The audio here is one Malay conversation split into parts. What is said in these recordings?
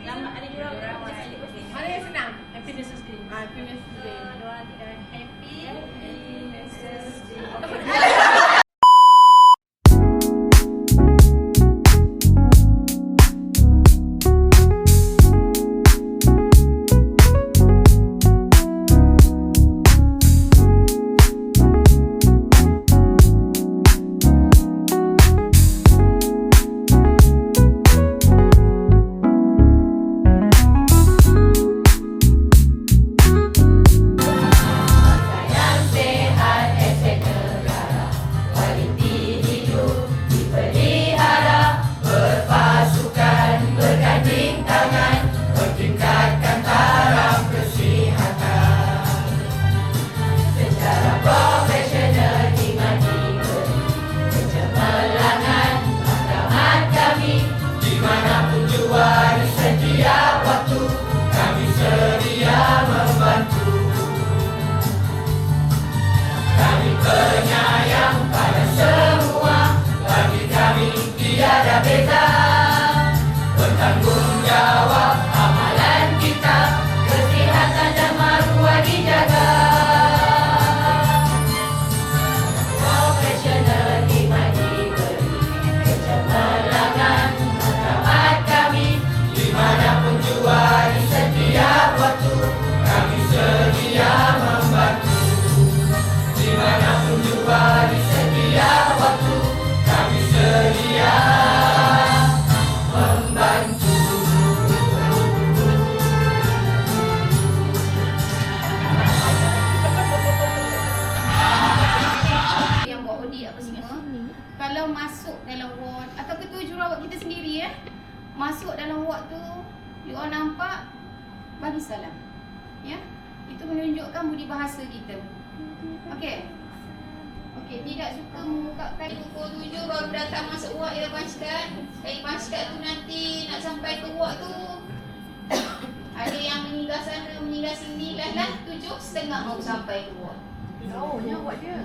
Nama ada juga orang mana yang senang? Happy Nurses Day. Happy Nurses Day. ada orang happy Nurses Day. Kalau masuk dalam ward atau ketua jururawat kita sendiri masuk dalam ward tu, you all nampak, bagi salam. Ya. Itu menunjukkan budi bahasa kita. Okey. Okey, tidak suka mengungkapkan pukul 7 baru datang masuk ward ya pasukan. Dari pasukan tu nanti nak sampai ke ward tu ada yang meninggal sana, meninggal sini lah 7:30 mau sampai ke ward. Jauhnya buat dia.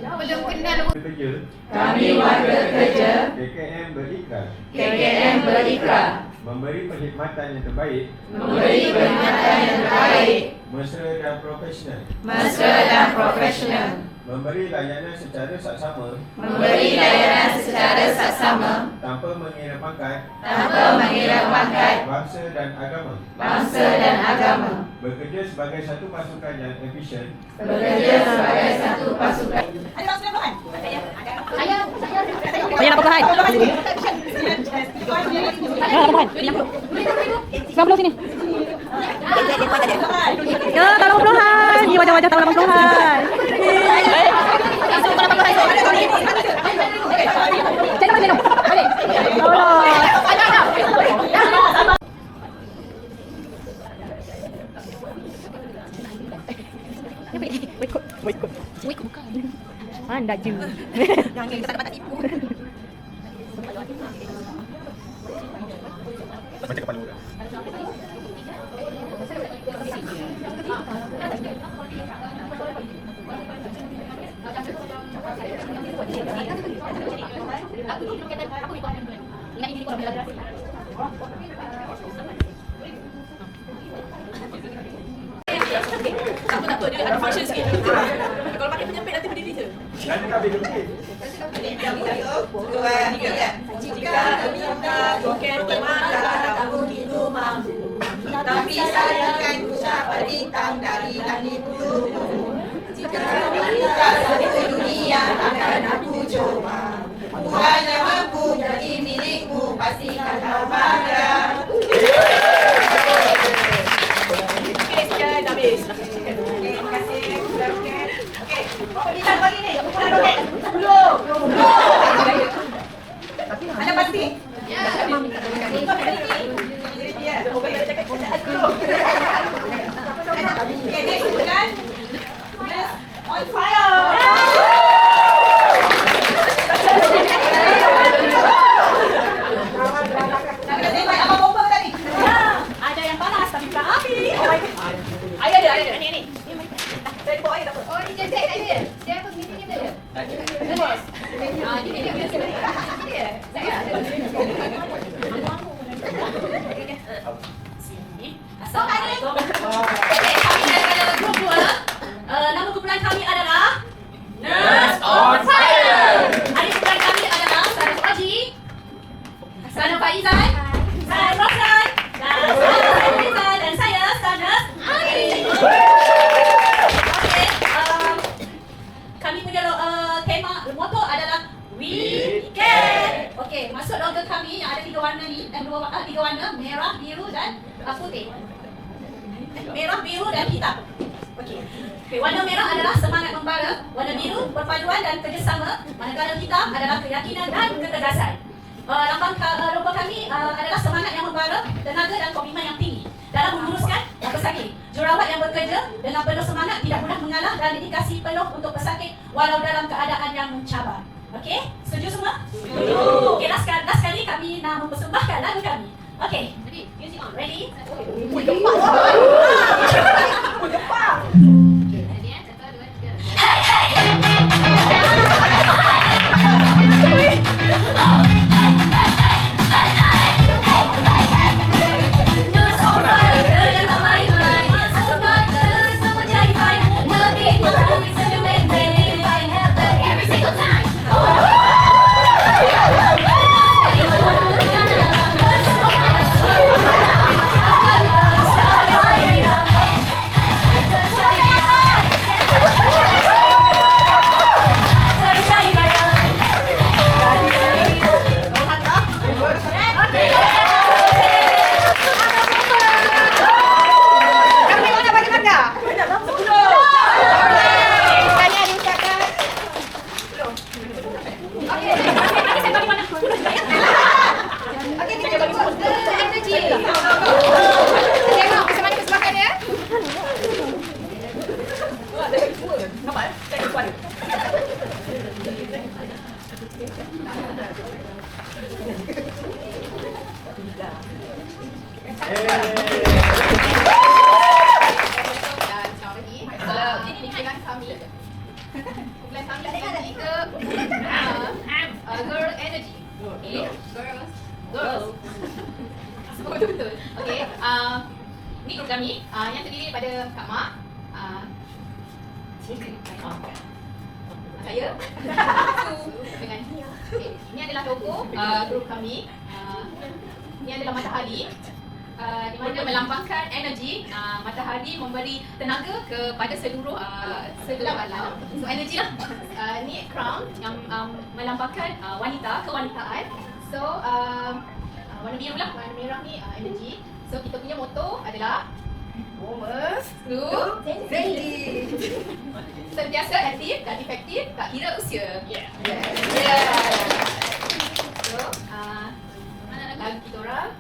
Belum kenal Kerja. Kami warga kerja KKM berikrar KKM berikrar memberi perkhidmatan yang terbaik, mesra dan profesional, memberi layanan secara saksama, tanpa mengira pangkat, bangsa dan agama, bekerja sebagai satu pasukan yang efisien, Saya nak perlahan. Sebelah belah sini. Ya, tolong perlahan. Ni wajah-wajah tahu 80-an. Cek apa minum? Balik. Tolong. Wait, bukan. Anda je. Yang kita tak dapat tipu. macam kepala orang. Tak apa, dia ada function sikit. Kalau pakai penyempit nanti berdiri je. Nanti tak boleh berhenti. Jika minta joget kemana aku itu mampu, tapi saya kan usaha bintang dari langit itu. Jika minta satu dunia akan aku coba, ku hanya mampu jadi milikmu, pastikan kau bangga. Okey, sekian habis. Terima kasih. Okey, kita bagi ni. Belum. Ada pasti? Ya. Ya. Okey, next bulan. On fire. Apa bomba tadi? Ada yang panas tapi tak api. Oh my god. Ayah ni. Saya bawa air tak apa. Oh, ni dia cek dia. Dia apa gini dia ada. Ni dia. Ni dia. Saya. Sana Faizal, saya Rosan, dan saya Liza, dan saya Sana Ali. Okey, kami punya tema moto adalah We Care. Okey, masuk logo kami yang ada 3 warna ni dan 3 warna, merah, biru dan putih. Merah, biru dan hitam. Okey. Okay, warna merah adalah semangat membara, warna biru perpaduan dan kerjasama, manakala hitam adalah keyakinan dan ketegasan. Lambang logo kami adalah semangat yang membara, tenaga dan komitmen yang tinggi dalam menguruskan pesakit. Jurawat yang bekerja dengan penuh semangat, tidak mudah mengalah dan dedikasi penuh untuk pesakit walau dalam keadaan yang mencabar. Okey, setuju semua? Setuju. Okey, last kali kami nak mempersembahkan lagu kami. Okey, ready? Music on. Ready? Girl energy. Okay. Girls. Semua betul. Okay. Ni grup kami yang terdiri daripada Kak Mak, saya, dengan Nia. Okay. Ini adalah logo grup kami. Ini adalah matahari. Di mana melambangkan energi. Matahari memberi tenaga kepada seluruh alam. So energi lah. Ni crown yang melambangkan wanita, kewanitaan. So warna biru lah, warna merah ni energi. So kita punya motto adalah Boomers to Trendy. Sentiasa aktif dan efektif, tak kira usia. Yeah. So mana lagu kita orang?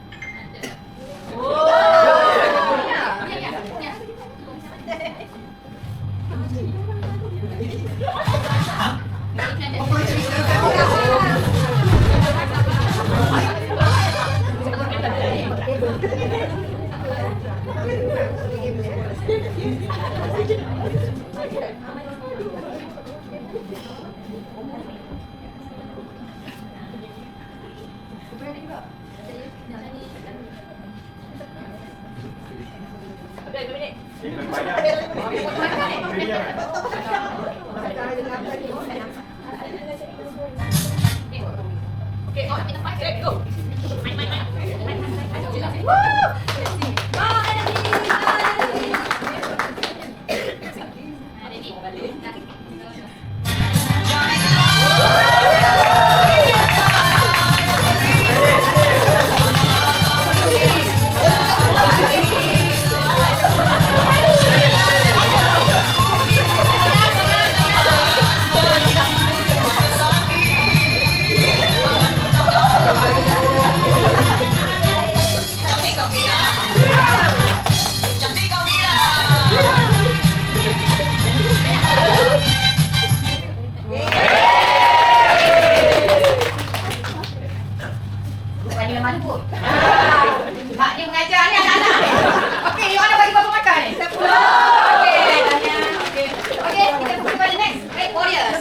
Okay, oh, kita fight, let's go. Mak dia mengajar ni anak-anak. Okey, you nak bagi berapa makan ni? 10. Okey, tanya. Okey, kita pergi pada next. Great Warriors.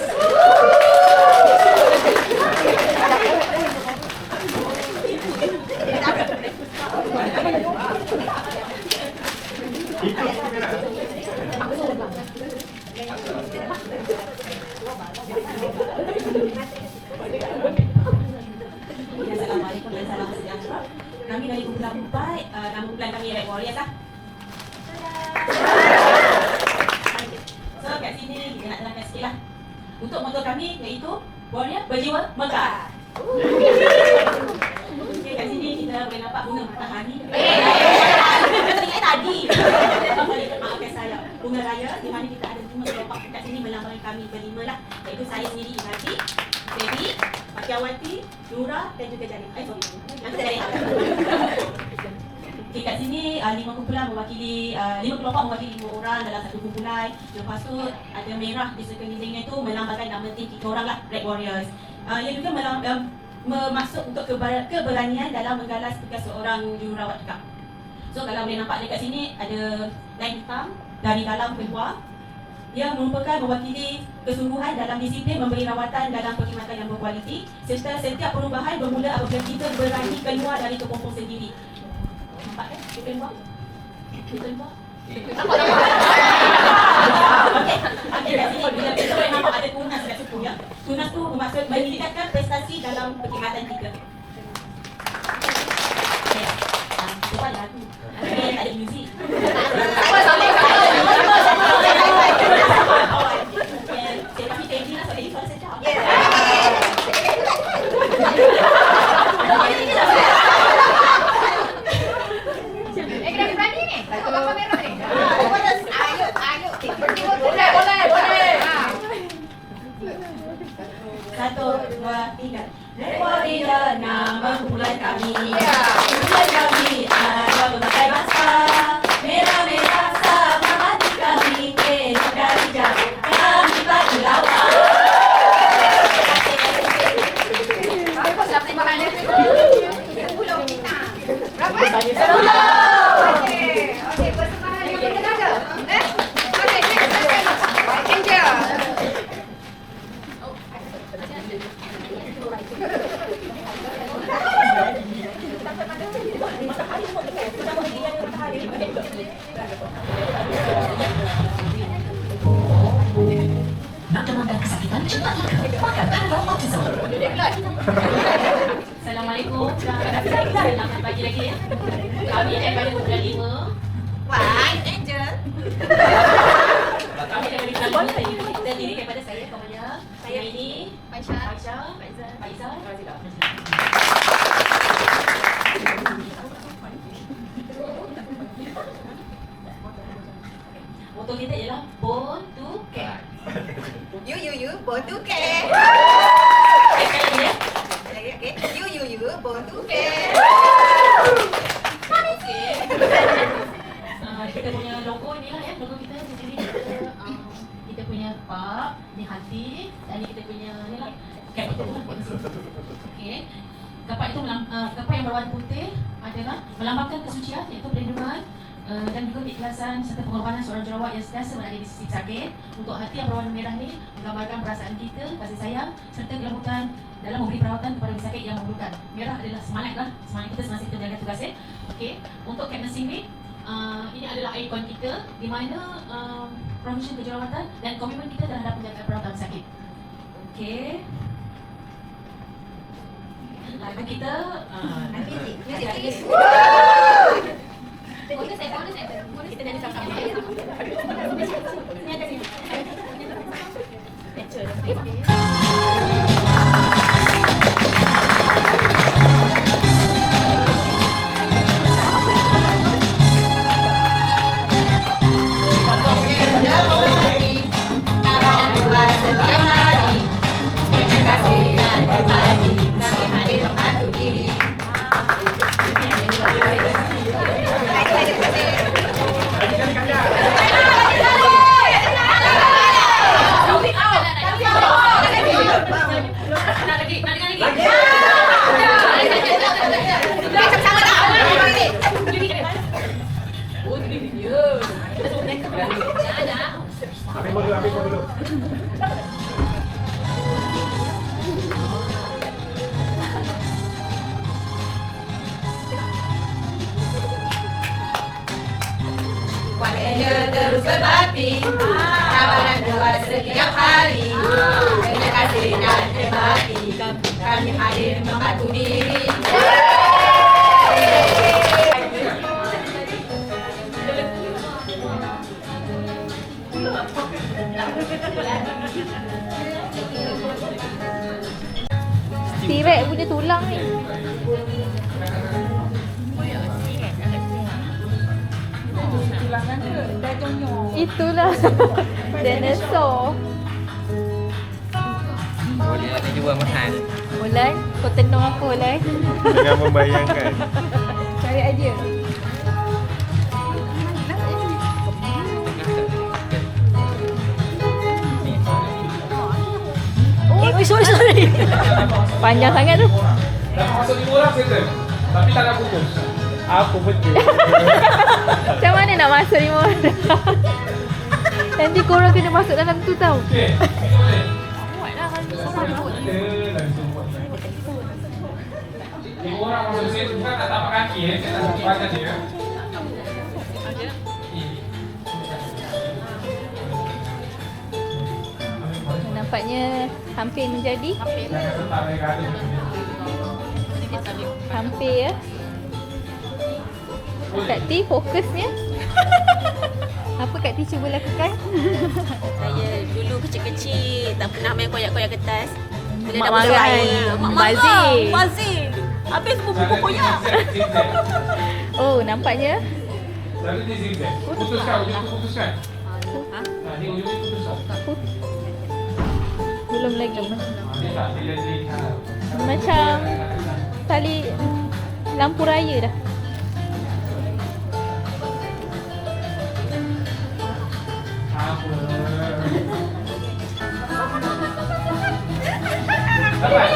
Assalamualaikum warahmatullahi wabarakatuh. kami dari kumpulan 4. Nama kumpulan kami Red Warriors lah. So kat sini kita nak terangkan sikit lah. Untuk motor kami iaitu Warrior berjiwa megah. Okay, kat sini kita boleh nampak bunga matahari. Ingat tadi. Maafkan saya. Bunga raya di mana kita ada 5 kelompok kat sini melambangkan kami berlima lah. Iaitu saya sendiri Ibrahim, Feby, Pakiawati, Nura dan juga Jalil. Nanti Jalil. Okay, kat sini 5 kumpulan mewakili 5 kelompok mewakili 5 orang dalam satu kumpulan. Lepas tu ada merah di sekelilingnya tu melambangkan nama tim kita orang lah, Red Warriors. Yang juga masuk untuk keberanian dalam menggalas tugas seorang jururawat juga. So kalau boleh nampak dekat sini ada line hitam dari dalam keluar yang merupakan mewakili kesungguhan dalam disiplin memberi rawatan dalam perkhidmatan yang berkualiti serta setiap perubahan bermula apabila kita berani keluar dari kepompong sendiri. Nampak kan? Kita keluar? Kita keluar? Okey, kat sini bila kita boleh nampak ada tunas kat situ ya. Tunas tu bermaksud meningkatkan prestasi dalam perkhidmatan kita. Okey. Lupa lagu. Okey, tak ada muzik. Saya pasti Teddy lah sebab Teddy suara sedap. Kena berani ni. Tengok gambar merah ni. Ayo. Boleh. 1, 2, 3. Red Warrior nama kumpulan kami. Kumpulan kami ada berbagai bangsa. Merah-merah sama hati kami. Dari jauh kami bagi lawan. Apa siapa yang makan ni? 10 kita. Berapa? 10. Okey, persembahan yang kita ada. Okey, next. Angel. Nak demamkan kesakitan, cepat ika. Makan Panadol Optizol. Assalamualaikum. Selamat pagi lagi ya. Kami daripada kumpulan 5. Why, Angel? Kami daripada kumpulan 5. Saya terdiri daripada saya, Kamaya, saya ini, Aisyah, Faizal, Razila. Moto kita ialah Born to Care. You, born to care. Sekali lagi ya. Okay. You, born to care. Okey. Kita punya logo ni lah ya. Logo kita sendiri kita punya park, ni hati dan ni kita punya ni lah. Cap itu lah. Okey. Kapak itu kapak yang berwarna putih adalah melambangkan kesucian iaitu perlindungan dan juga keikhlasan serta pengorbanan seorang jurawat yang sentiasa berada di sisi target. Untuk hati yang berwarna merah ni menggambarkan perasaan kita, kasih sayang serta kelembutan dalam memberi perawatan kepada pesakit yang memerlukan. Merah adalah semangat lah, semangat kita semasa kita menjalankan tugas. Okey, untuk Captain Singway, ini adalah ikon kita di mana profesion kejurawatan dan komitmen kita terhadap penjagaan perawatan pesakit. Okey. Lagu kita Music, please. Bonus saya. kita nyanyi sama-sama. Ni ada sini. Ambil dulu. Warnanya terus berbakti, kabaran keluar setiap hari. Terima kasih dan terima kasih, kami hadir membantu diri. Itulah. Dinosaur. Oh, dia nak jual mahal. Mulai, kau tenung aku Mulai. Jangan membayangkan. Cari idea. Oh, sorry. Panjang sangat tu. Dah masuk 5 orang settle. Tapi tak nak putus. Apa betul? Macam mana nak masuk 5 orang? Nanti korang kena masuk dalam tu tau. Okey. Boleh. Lima orang masuk sini bukan tak tapak kaki saya tak tapak badan dia. Nampaknya hampir menjadi. Hampir ya. Kak T fokusnya. Apa Kak T cuba lakukan? Saya dulu kecil-kecil tak pernah main koyak-koyak kertas. Bila Mak dah marah besar, kan? mak Bazir. Bazir. Habis semua buku koyak. Oh, nampaknya Lalu dia zigzag. Putuskan, ujung tu putuskan. Ni ujung tu putuskan. belum lagi. Dia tak, dia lihat. Macam tali lampu raya dah. Apa? Dapat?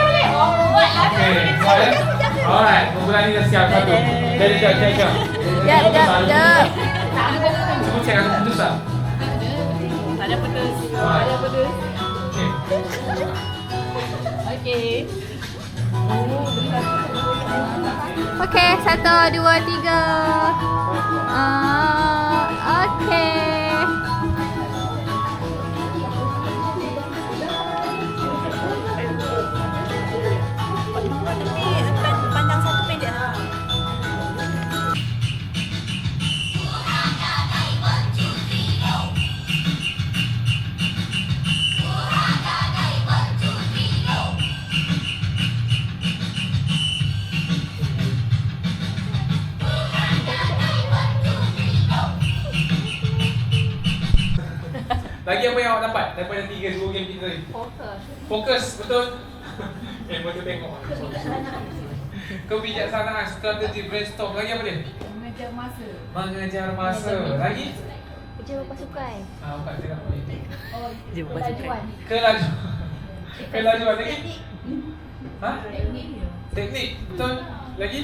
Okey, boleh? Alright, kumpulan ni dah siap satu. Jadi, jap. Jap. Cuba cek ada putus tak? Tak ada putus. Alright. Okey. Okey. Okey, 1, 2, 3. Okey. Pandang satu pendek. Lagi apa yang awak dapat daripada 3 game kita tadi? Fokus, betul? Betul tengok. Kebijaksanaan, strategi, brainstorm. Lagi apa dia? Mengejar masa. Lagi? Kerja pasukan. Bukan, saya nak boleh. Kelajuan. Kelajuan lagi? Ha? Teknik, betul? Lagi?